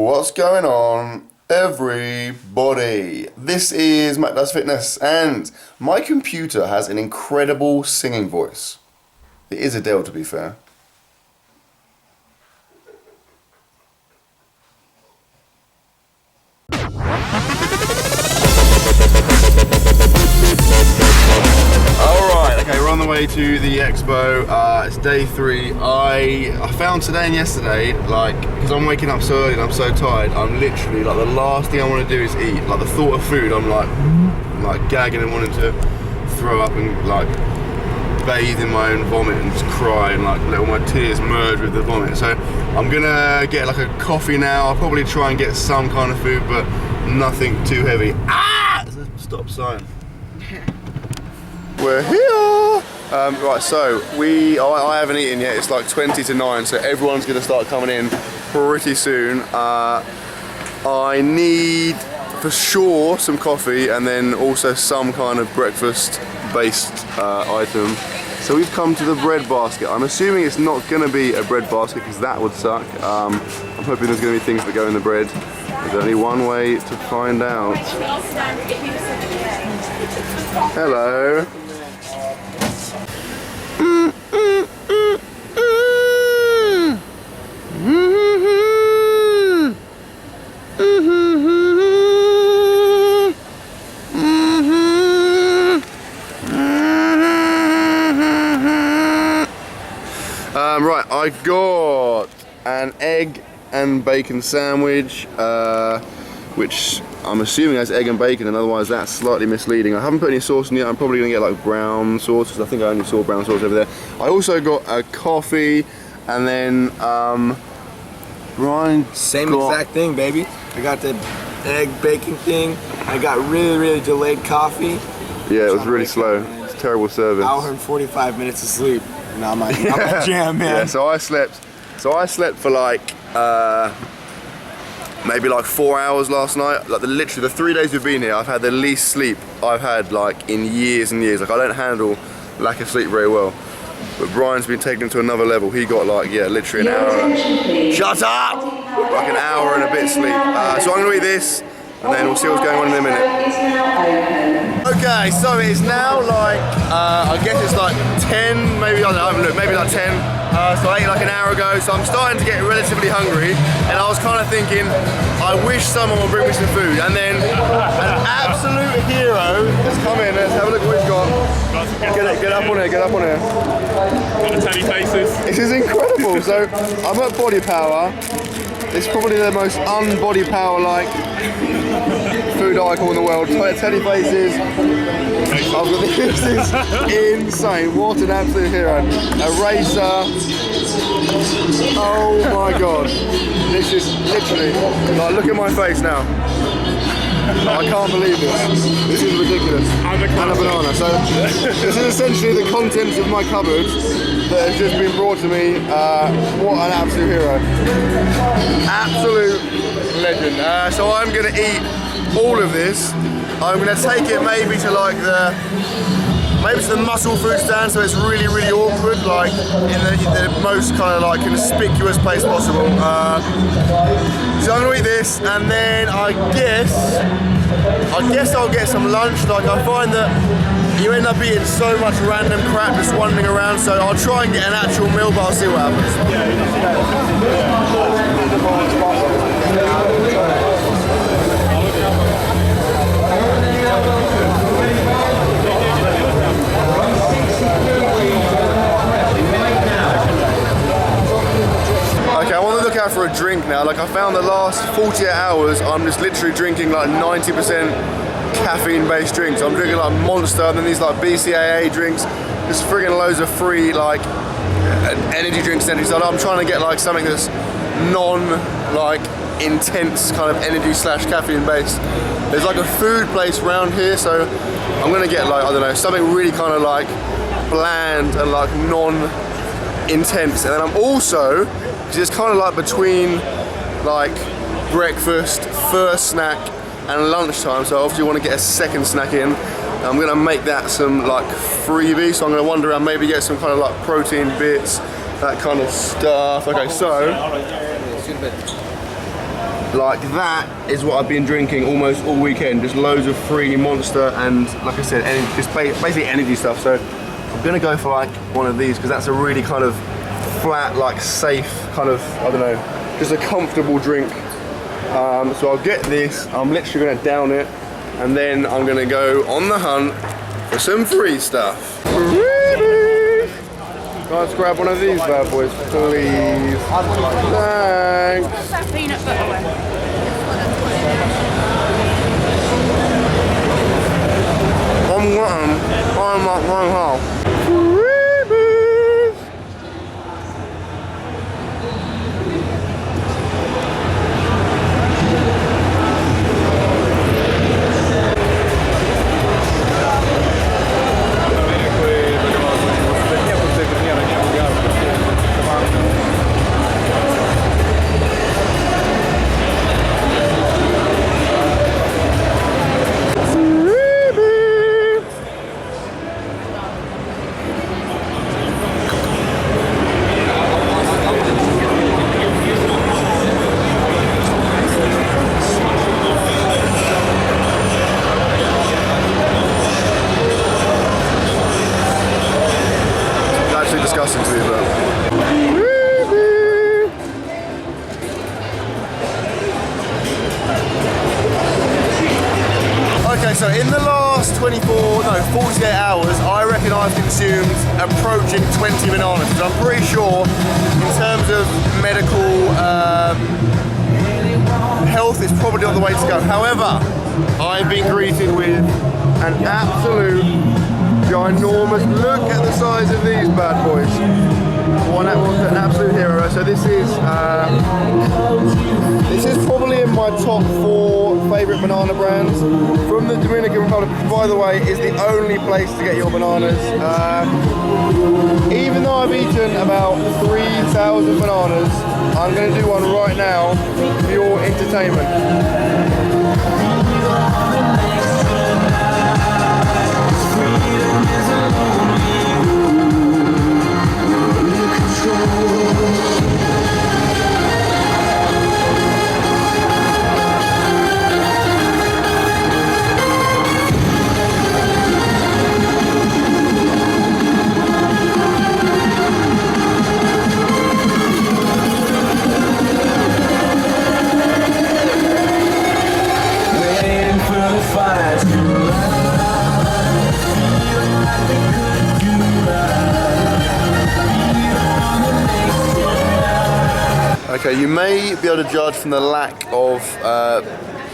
What's going on, everybody? This is Mattdoesfitness, and my computer has an incredible singing voice. It is Adele, to be fair. Okay, we're on the way to the expo. It's day 3. I found today and yesterday, like, because I'm waking up so early and I'm so tired, I'm literally, like, the last thing I want to do is eat. Like, the thought of food, I'm like gagging and wanting to throw up and, like, bathe in my own vomit and just cry and, like, let all my tears merge with the vomit. So I'm gonna get, like, a coffee now. I'll probably try and get some kind of food, but nothing too heavy. Ah! There's a stop sign. We're here! Right, so I haven't eaten yet. It's like 20 to 9, so everyone's gonna start coming in pretty soon. I need, for sure, some coffee and then also some kind of breakfast-based item. So we've come to the bread basket. I'm assuming it's not gonna be a bread basket because that would suck. I'm hoping there's gonna be things that go in the bread. There's only one way to find out. Hello. Right, I got an egg and bacon sandwich, which I'm assuming has egg and bacon, and otherwise that's slightly misleading. I haven't put any sauce in yet. I'm probably gonna get like brown sauce, because I think I only saw brown sauce over there. I also got a coffee, and then Brian exact thing, baby. I got the egg bacon thing. I got really delayed coffee. Yeah, it was really slow. It's terrible service. Hour and 45 minutes of sleep. Now I'm like, jam, man. Yeah, so I slept for like maybe like 4 hours last night. Like literally the 3 days we've been here, I've had the least sleep I've had like in years and years. Like I don't handle lack of sleep very well. But Brian's been taken to another level. He got like, yeah, literally an hour. Shut up! Like an hour and a bit sleep. So I'm gonna eat this, and then we'll see what's going on in a minute. Okay, so it is now like, I guess it's like 10, maybe, I don't know, I haven't looked, maybe like 10. So I ate like an hour ago, so I'm starting to get relatively hungry, and I was kind of thinking, I wish someone would bring me some food, and then an absolute hero has come in. Let's have a look what he's got. Get up on here, get up on here. Got the teddy faces. This is incredible. So I'm at Body Power. It's probably the most un-Body Power-like food icon in the world. Teddy faces. I've got this is insane. What an absolute hero. Eraser. Oh my god. This is literally, like, look at my face now. I can't believe this. This is ridiculous. And a banana. So this is essentially the contents of my cupboard that has just been brought to me. What an absolute hero. Absolute legend. So I'm going to eat all of this. I'm going to take it maybe to like the muscle food stand, so it's really awkward, like in the most kind of like conspicuous place possible. So I'm gonna eat this, and then I guess I'll get some lunch. Like I find that you end up eating so much random crap just wandering around, so I'll try and get an actual meal, but I'll see what happens. For a drink now. Like I found the last 48 hours I'm just literally drinking like 90% caffeine based drinks. I'm drinking like Monster and then these like BCAA drinks, just friggin' loads of free like energy drinks. So I'm trying to get like something that's non like intense kind of energy slash caffeine based. There's like a food place around here, so I'm gonna get like, I don't know, something really kind of like bland and like non intense. And then I'm also, it's kind of like between like breakfast, first snack and lunchtime, so I obviously want to get a second snack in. I'm going to make that some like freebie, so I'm going to wander around, maybe get some kind of like protein bits, that kind of stuff. Okay, so Like that is what I've been drinking almost all weekend. Just loads of free Monster and, like I said, just basically energy stuff. So I'm gonna go for like one of these because that's a really kind of flat, like safe kind of, I don't know, just a comfortable drink. So I'll get this. I'm literally gonna down it, and then I'm gonna go on the hunt for some free stuff. Let's grab one of these bad boys, please. Thanks. What's that peanut butter one? I'm not going home. Disgusting to me, but okay, so in the last 48 hours, I reckon I've consumed approaching 20 bananas. So I'm pretty sure, in terms of medical health, it's probably not the way to go. However, I've been greeted with an absolute ginormous, look at the size of these bad boys. One an absolute hero. So this is probably in my top 4 favourite banana brands from the Dominican Republic, which, by the way, is the only place to get your bananas. Even though I've eaten about 3,000 bananas, I'm going to do one right now for your entertainment. Okay, you may be able to judge from the lack of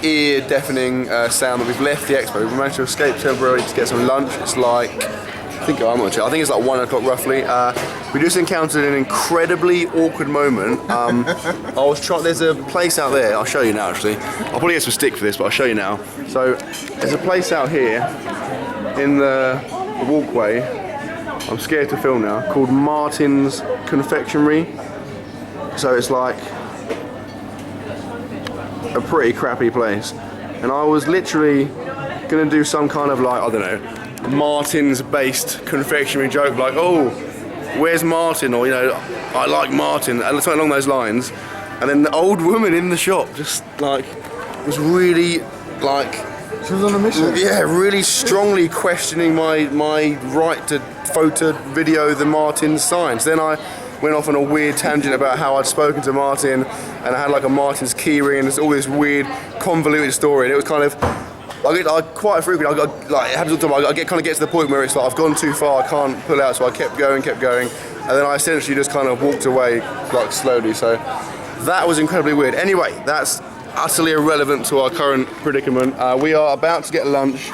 ear-deafening sound that we've left the expo. We've managed to escape temporarily to get some lunch. It's like, I think it's like 1 o'clock roughly. We just encountered an incredibly awkward moment. There's a place out there, I'll show you now actually. I'll probably get some stick for this, but I'll show you now. So, there's a place out here in the walkway, I'm scared to film now, called Martin's Confectionery. So it's like a pretty crappy place. And I was literally gonna do some kind of like, I don't know, Martin's based confectionery joke, like, oh, where's Martin? Or, you know, I like Martin, and something along those lines. And then the old woman in the shop just like was really like, she was on a mission. Yeah, really strongly questioning my right to photo video the Martin signs. Then I went off on a weird tangent about how I'd spoken to Martin and I had like a Martin's keyring and all this weird convoluted story, and it was kind of, I quite frequently, I kind of get to the point where it's like I've gone too far, I can't pull out, so I kept going, and then I essentially just kind of walked away like slowly. So that was incredibly weird. Anyway, that's utterly irrelevant to our current predicament. We are about to get lunch.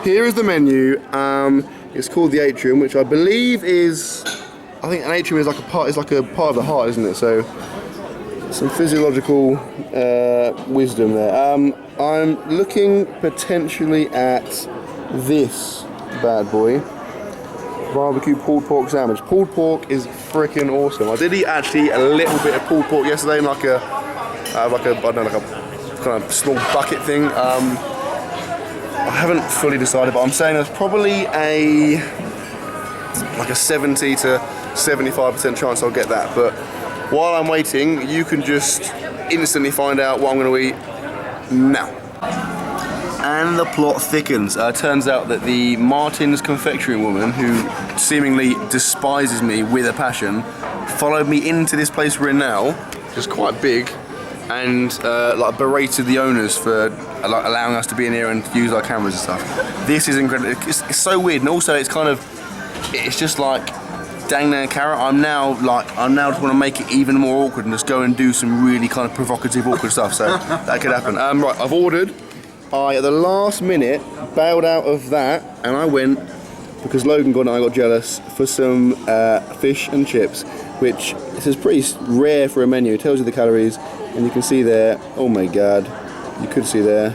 Here is the menu. It's called the Atrium, which I believe is, I think an atrium is like a part of the heart, isn't it? So some physiological wisdom there. I'm looking potentially at this bad boy, barbecue pulled pork sandwich. Pulled pork is freaking awesome. I did eat actually a little bit of pulled pork yesterday in like a I don't know, like a kind of small bucket thing. I haven't fully decided, but I'm saying there's probably like a 70 to 75% chance I'll get that. But while I'm waiting, you can just instantly find out what I'm going to eat now. And the plot thickens. Turns out that the Martin's confectionery woman, who seemingly despises me with a passion, followed me into this place we're in now, which is quite big, and like berated the owners for like allowing us to be in here and use our cameras and stuff. This is incredible. It's so weird, and also it's just like, dang there, carrot. I'm now just want to make it even more awkward and just go and do some really kind of provocative, awkward stuff. So that could happen. Right, I've ordered. I, at the last minute, bailed out of that, and I went, because Logan got and I got jealous, for some fish and chips, which this is pretty rare for a menu. It tells you the calories, and you can see there, oh my god, you could see there,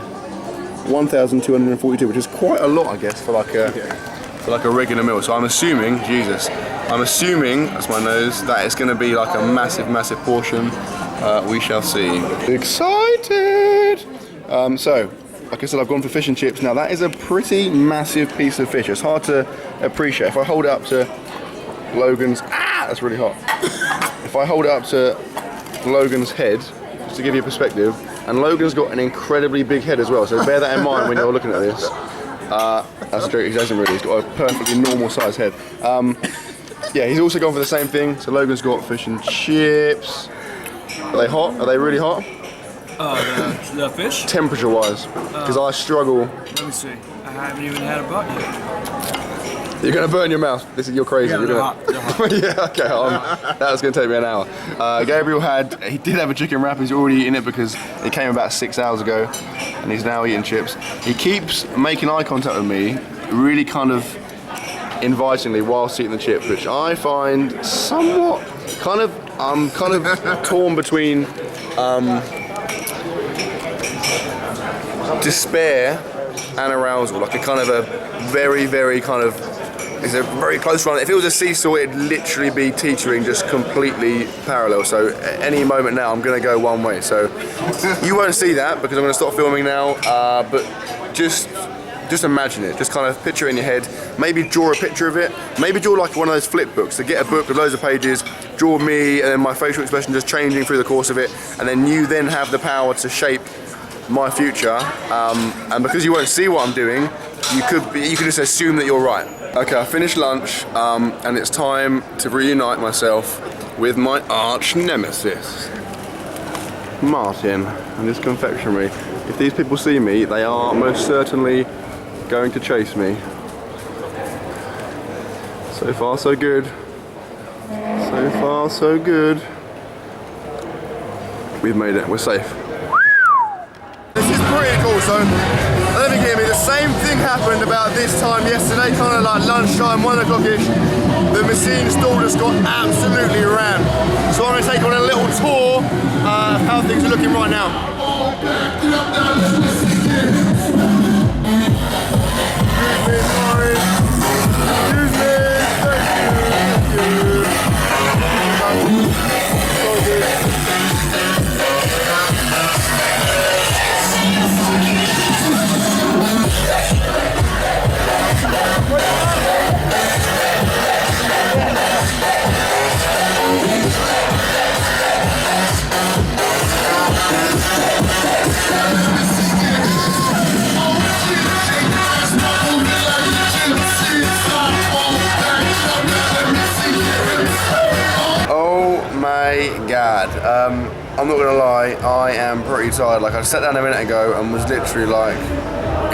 1,242, which is quite a lot, I guess, for like a regular meal. So I'm assuming, that's my nose, that it's going to be like a massive, massive portion. We shall see. Excited! So, like I said, I've gone for fish and chips. Now that is a pretty massive piece of fish. It's hard to appreciate. If I hold it up to Logan's, that's really hot. If I hold it up to Logan's head, just to give you a perspective, and Logan's got an incredibly big head as well, so bear that in mind when you're looking at this. That's a joke, he doesn't really, he's got a perfectly normal sized head. Yeah, he's also gone for the same thing, so Logan's got fish and chips. Are they hot? Are they really hot? The fish? Temperature wise, because I struggle. Let me see. I haven't even had a bite yet. You're gonna burn your mouth. You're crazy. Yeah, you're they're gonna... hot. They're hot. Yeah, okay. That was gonna take me an hour. Gabriel he did have a chicken wrap. He's already eaten it because it came about 6 hours ago, and he's now eating chips. He keeps making eye contact with me, really kind of invitingly whilst eating the chips, which I find somewhat I'm kind of torn between despair and arousal, like a kind of a very, very kind of, it's a very close run. If it was a seesaw, it'd literally be teetering just completely parallel. So at any moment now, I'm gonna go one way. So you won't see that because I'm gonna stop filming now, but just imagine it, just kind of picture it in your head, maybe draw a picture of it, maybe draw like one of those flip books, to get a book with loads of pages, draw me and then my facial expression just changing through the course of it, and then you then have the power to shape my future, and because you won't see what I'm doing, you could just assume that you're right. Okay, I finished lunch, and it's time to reunite myself with my arch nemesis, Martin, and this confectionery. If these people see me, they are most certainly going to chase me. So far, so good. So far, so good. We've made it. We're safe. This is pretty cool. So, let me get me. The same thing happened about this time yesterday, kind of like lunchtime, 1 o'clock-ish. The machine stall just got absolutely rammed. So I'm going to take on a little tour of how things are looking right now. God, I'm not gonna lie, I am pretty tired. Like I sat down a minute ago and was literally like,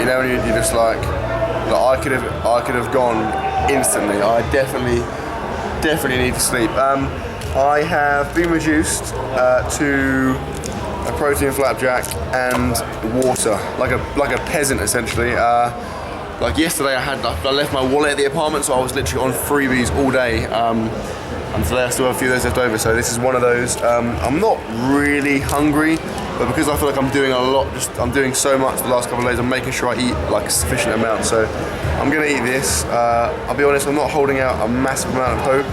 you know, when you're just like I could have gone instantly. I definitely need to sleep. I have been reduced to a protein flapjack and water, like a peasant essentially. Like yesterday, I left my wallet at the apartment, so I was literally on freebies all day. And today I still have a few of those left over, so this is one of those. I'm not really hungry, but because I feel like I'm doing a lot, I'm doing so much the last couple of days, I'm making sure I eat like a sufficient amount. So I'm gonna eat this. I'll be honest, I'm not holding out a massive amount of hope.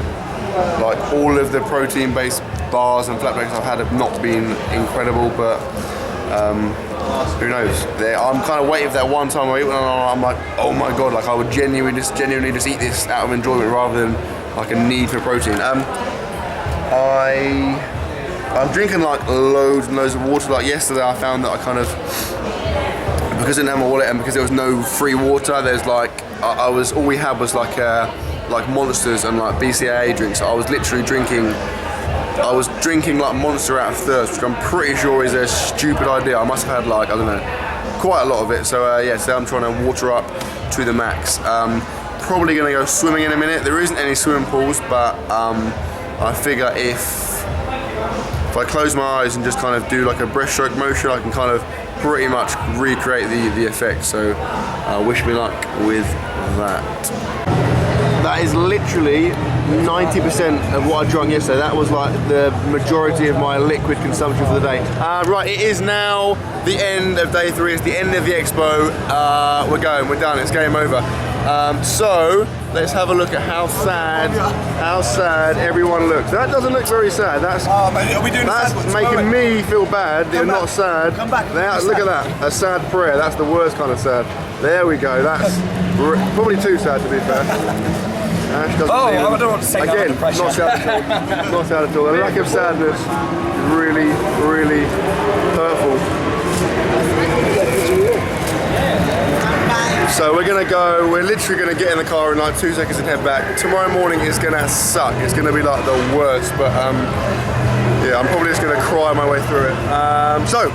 Like all of the protein-based bars and flapjacks I've had have not been incredible, but who knows? I'm kind of waiting for that one time I eat one and I'm like, oh my god, like I would genuinely just eat this out of enjoyment rather than like a need for protein. I'm drinking like loads and loads of water. Like yesterday I found that I kind of, because I didn't have my wallet and because there was no free water, there's like, all we had was like Monsters and like BCAA drinks. I was literally drinking like Monster out of thirst, which I'm pretty sure is a stupid idea. I must have had like, I don't know, quite a lot of it. So yeah, today I'm trying to water up to the max. Probably gonna go swimming in a minute. There isn't any swimming pools, but I figure if I close my eyes and just kind of do like a breaststroke motion, I can kind of pretty much recreate the effect. So wish me luck with that. That is literally 90% of what I drank yesterday. That was like the majority of my liquid consumption for the day. Right, it is now the end of day 3. It's the end of the expo. We're done, it's game over. So let's have a look at how sad everyone looks. That doesn't look very sad. That's making me feel bad. They're not sad. Come back. Look at that. A sad prayer. That's the worst kind of sad. There we go. That's probably too sad to be fair. Ash doesn't I don't want to say that under pressure. Not sad at all. Not sad at all. The lack of sadness is really, really hurtful. So we're literally gonna get in the car in like 2 seconds and head back. Tomorrow morning is gonna suck. It's gonna be like the worst, but yeah, I'm probably just gonna cry my way through it. So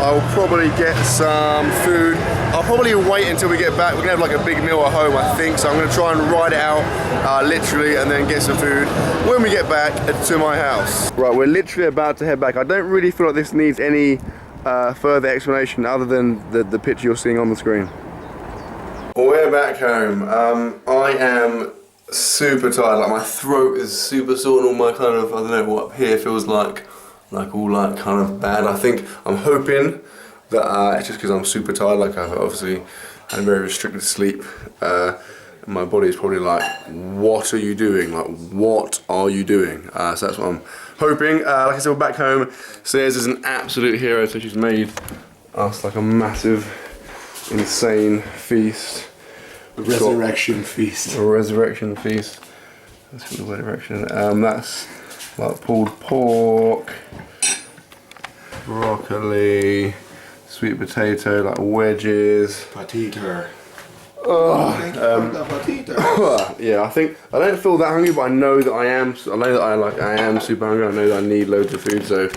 I'll probably get some food. I'll probably wait until we get back. We're gonna have like a big meal at home, I think. So I'm gonna try and ride it out, literally, and then get some food when we get back to my house. Right, we're literally about to head back. I don't really feel like this needs any further explanation other than the picture you're seeing on the screen. We're back home. I am super tired. Like my throat is super sore and all my kind of, I don't know what up here feels like all like kind of bad. I'm hoping that it's just because I'm super tired. Like I've obviously had very restricted sleep. My body's probably like, what are you doing? Like, what are you doing? So that's what I'm hoping. Like I said, we're back home. Sayers is an absolute hero, so she's made us like a massive, insane feast. Resurrection feast. A resurrection feast. That's the resurrection. That's like pulled pork, broccoli, sweet potato, like wedges. Potato. Yeah, I don't feel that hungry, but I know that I am. I know that I am super hungry. I know that I need loads of food, so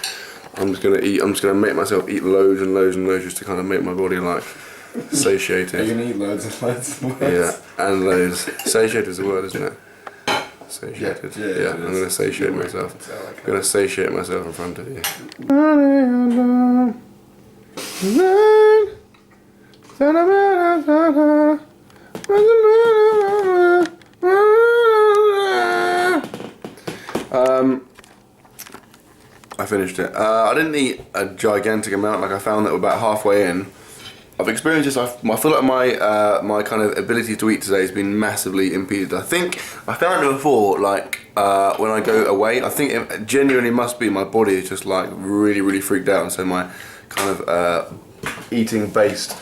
I'm just gonna make myself eat loads and loads and loads just to kind of make my body like satiated. You're gonna eat loads and loads and loads. Yeah, and loads. Satiated is the word, isn't it? Satiated. Yeah, I'm gonna satiate myself. I'm gonna satiate myself in front of you. I finished it. I didn't eat a gigantic amount. Like I found that we're about halfway in. I've experienced this. I feel like my kind of ability to eat today has been massively impeded. I think I found it before. Like when I go away, I think it genuinely must be my body is just like really freaked out, and so my kind of eating-based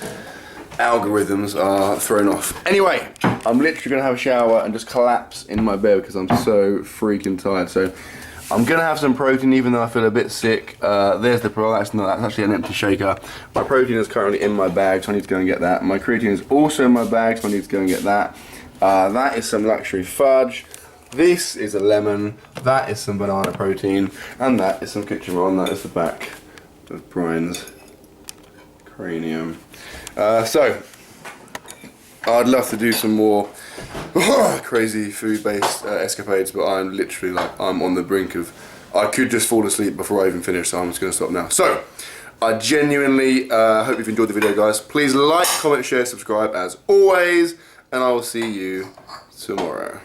algorithms are thrown off. Anyway, I'm literally gonna have a shower and just collapse in my bed because I'm so freaking tired. So I'm gonna have some protein even though I feel a bit sick. There's the pro, that's actually an empty shaker. My protein is currently in my bag, so I need to go and get that. My creatine is also in my bag, so I need to go and get that. That is some luxury fudge. This is a lemon. That is some banana protein. And that is some kitchen roll, and that is the back of Brian's cranium. So, I'd love to do some more crazy food-based escapades, but I'm literally like, I'm on the brink of, I could just fall asleep before I even finish, so I'm just going to stop now. So, I genuinely hope you've enjoyed the video, guys. Please like, comment, share, subscribe as always, and I will see you tomorrow.